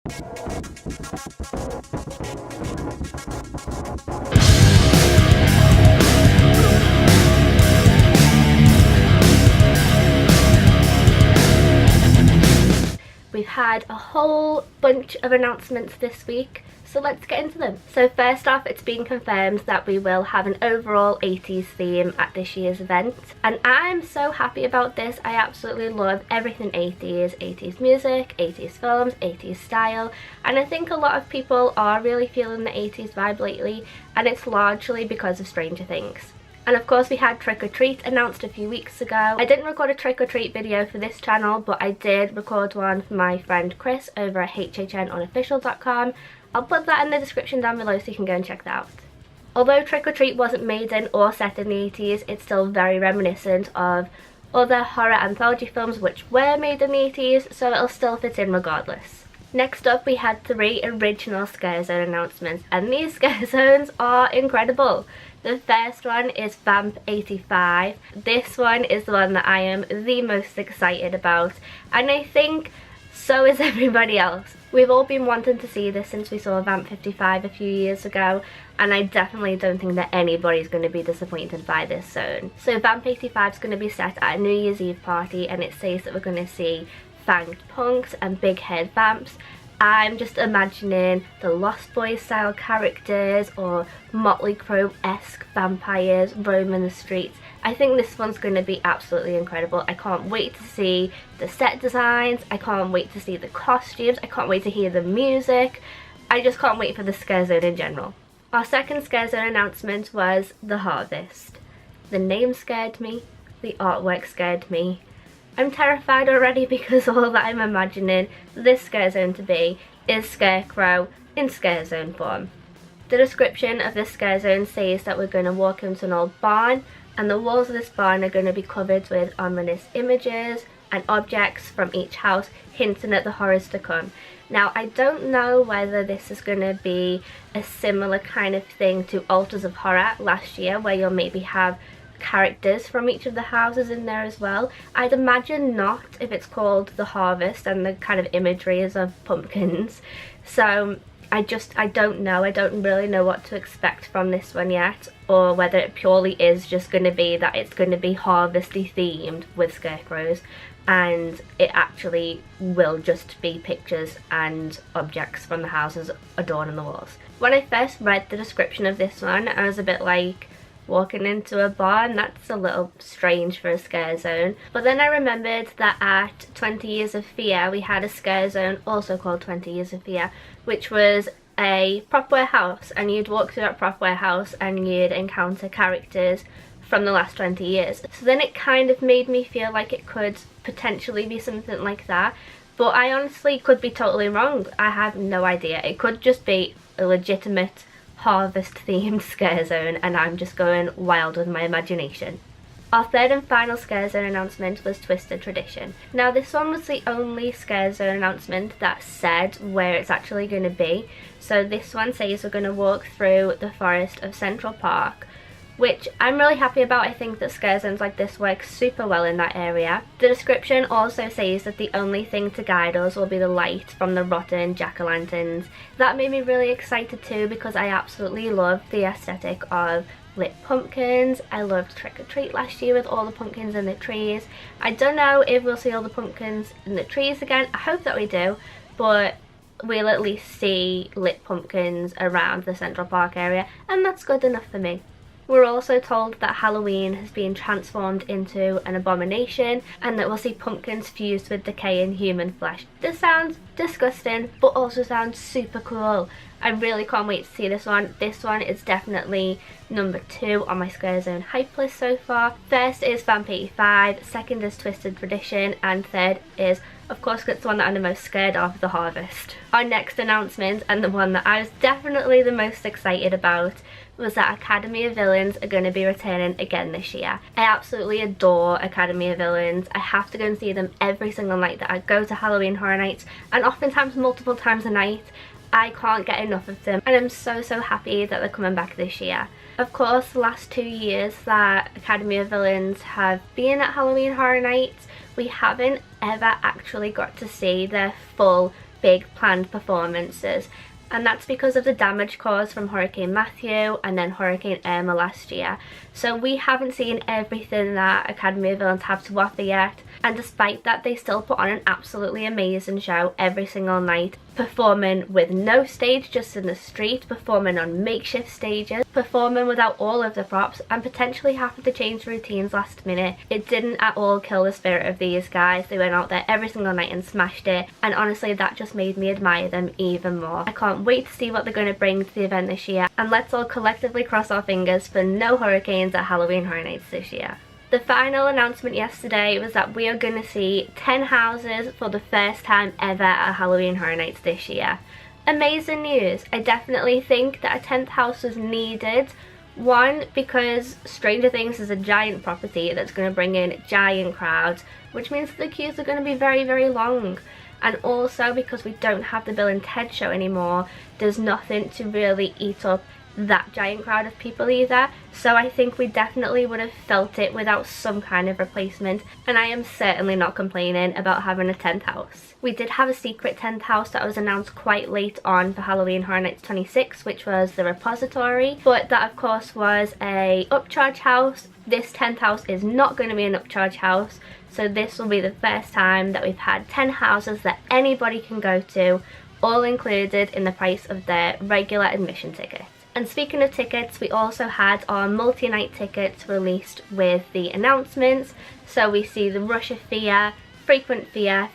We've had a whole bunch of announcements this week, so let's get into them. So first off, it's been confirmed that we will have an overall 80s theme at this year's event, and I'm so happy about this. I absolutely love everything 80s music, 80s films, 80s style, and I think a lot of people are really feeling the 80s vibe lately, and it's largely because of Stranger Things. And of course we had Trick or Treat announced a few weeks ago. I didn't record a Trick or Treat video for this channel, but I did record one for my friend Chris over at hhnunofficial.com. I'll put that in the description down below so you can go and check that out. Although Trick or Treat wasn't made in or set in the 80s, it's still very reminiscent of other horror anthology films which were made in the 80s, so it'll still fit in regardless. Next up, we had 3 original Scare Zone announcements, and these Scare Zones are incredible. The first one is Vamp 85. This one is the one that I am the most excited about, and I think so is everybody else. We've all been wanting to see this since we saw Vamp 55 a few years ago, and I definitely don't think that anybody's going to be disappointed by this zone. So Vamp 85 is going to be set at a New Year's Eve party, and it says that we're going to see fanged punks and big haired vamps. I'm just imagining the Lost Boys style characters or Motley Crue-esque vampires roaming the streets. I think this one's going to be absolutely incredible. I can't wait to see the set designs, I can't wait to see the costumes, I can't wait to hear the music. I just can't wait for the Scare Zone in general. Our second Scare Zone announcement was The Harvest. The name scared me, the artwork scared me. I'm terrified already because all that I'm imagining this Scare Zone to be is Scarecrow in Scare Zone form. The description of this Scare Zone says that we're going to walk into an old barn, and the walls of this barn are going to be covered with ominous images and objects from each house, hinting at the horrors to come. Now, I don't know whether this is going to be a similar kind of thing to Altars of Horror last year, where you'll maybe have characters from each of the houses in there as well. I'd imagine not, if it's called The Harvest and the kind of imagery is of pumpkins. So I don't know. I don't really know what to expect from this one yet, or whether it purely is just going to be that it's going to be harvesty themed with scarecrows, and it actually will just be pictures and objects from the houses adorning the walls. When I first read the description of this one, I was a bit like, walking into a barn, that's a little strange for a Scare Zone. But then I remembered that at 20 Years of Fear we had a Scare Zone also called 20 Years of Fear, which was a prop warehouse, and you'd walk through that prop warehouse and you'd encounter characters from the last 20 years. So then it kind of made me feel like it could potentially be something like that, but I honestly could be totally wrong. I have no idea. It could just be a legitimate harvest themed Scare Zone and I'm just going wild with my imagination. Our third and final Scare Zone announcement was Twisted Tradition. Now this one was the only Scare Zone announcement that said where it's actually going to be. So this one says we're going to walk through the forest of Central Park, which I'm really happy about. I think that Scare Zones like this work super well in that area. The description also says that the only thing to guide us will be the light from the rotten jack-o'-lanterns. That made me really excited too, because I absolutely love the aesthetic of lit pumpkins. I loved Trick or Treat last year with all the pumpkins in the trees. I don't know if we'll see all the pumpkins in the trees again. I hope that we do, but we'll at least see lit pumpkins around the Central Park area, and that's good enough for me. We're also told that Halloween has been transformed into an abomination and that we'll see pumpkins fused with decaying human flesh. This sounds disgusting, but also sounds super cool. I really can't wait to see this one. This one is definitely number 2 on my Scare Zone hype list so far. First is Vamp 85, second is Twisted Tradition, and third is, of course, it's the one that I'm the most scared of, The Harvest. Our next announcement, and the one that I was definitely the most excited about, was that Academy of Villains are going to be returning again this year. I absolutely adore Academy of Villains. I have to go and see them every single night that I go to Halloween Horror Nights, and oftentimes multiple times a night. I can't get enough of them, and I'm so happy that they're coming back this year. Of course, the last 2 years that Academy of Villains have been at Halloween Horror Nights, we haven't ever actually got to see their full big planned performances, and that's because of the damage caused from Hurricane Matthew and then Hurricane Irma last year. So we haven't seen everything that Academy of Villains have to offer yet, and despite that they still put on an absolutely amazing show every single night, performing with no stage, just in the street, performing on makeshift stages, performing without all of the props, and potentially having to change routines last minute. It didn't at all kill the spirit of these guys. They went out there every single night and smashed it, and honestly that just made me admire them even more. I can't wait to see what they're going to bring to the event this year, and let's all collectively cross our fingers for no hurricanes at Halloween Horror Nights this year. The final announcement yesterday was that we are going to see 10 houses for the first time ever at Halloween Horror Nights this year. Amazing news. I definitely think that a 10th house was needed. One, because Stranger Things is a giant property that's going to bring in giant crowds, which means that the queues are going to be very, very long. And also because we don't have the Bill and Ted show anymore, there's nothing to really eat up that giant crowd of people either, so I think we definitely would have felt it without some kind of replacement, and I am certainly not complaining about having a 10th house. We did have a secret 10th house that was announced quite late on for Halloween Horror Nights 26, which was the Repository, but that of course was a upcharge house. This 10th house is not going to be an upcharge house, so this will be the first time that we've had 10 houses that anybody can go to, all included in the price of their regular admission ticket. And speaking of tickets, we also had our multi-night tickets released with the announcements. So we see the Rush of Fear, Frequent Fear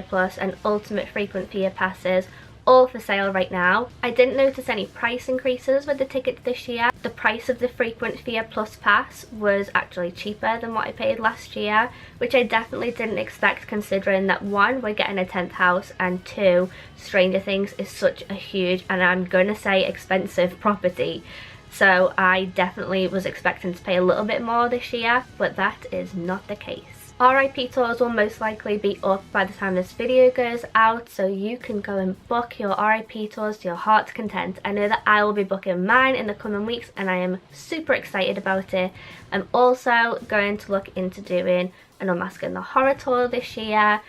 Plus, and Ultimate Frequent Fear passes, all for sale right now. I didn't notice any price increases with the tickets this year. The price of the Frequent Fear Plus pass was actually cheaper than what I paid last year, which I definitely didn't expect, considering that one, we're getting a 10th house, and two, Stranger Things is such a huge, and I'm gonna say expensive, property. So I definitely was expecting to pay a little bit more this year, but that is not the case. RIP tours will most likely be up by the time this video goes out, so you can go and book your RIP tours to your heart's content. I know that I will be booking mine in the coming weeks, and I am super excited about it. I'm also going to look into doing an Unmasking the Horror tour this year.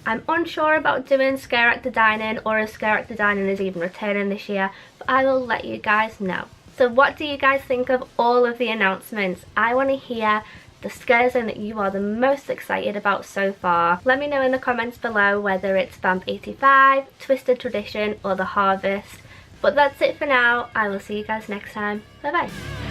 I'm unsure about doing Scare at the Dine-In, or if Scare at the Dine-In is even returning this year, but I will let you guys know. So what do you guys think of all of the announcements? I want to hear the scare zone that you are the most excited about so far. Let me know in the comments below whether it's Vamp 85, Twisted Tradition, or The Harvest. But that's it for now. I will see you guys next time. Bye bye.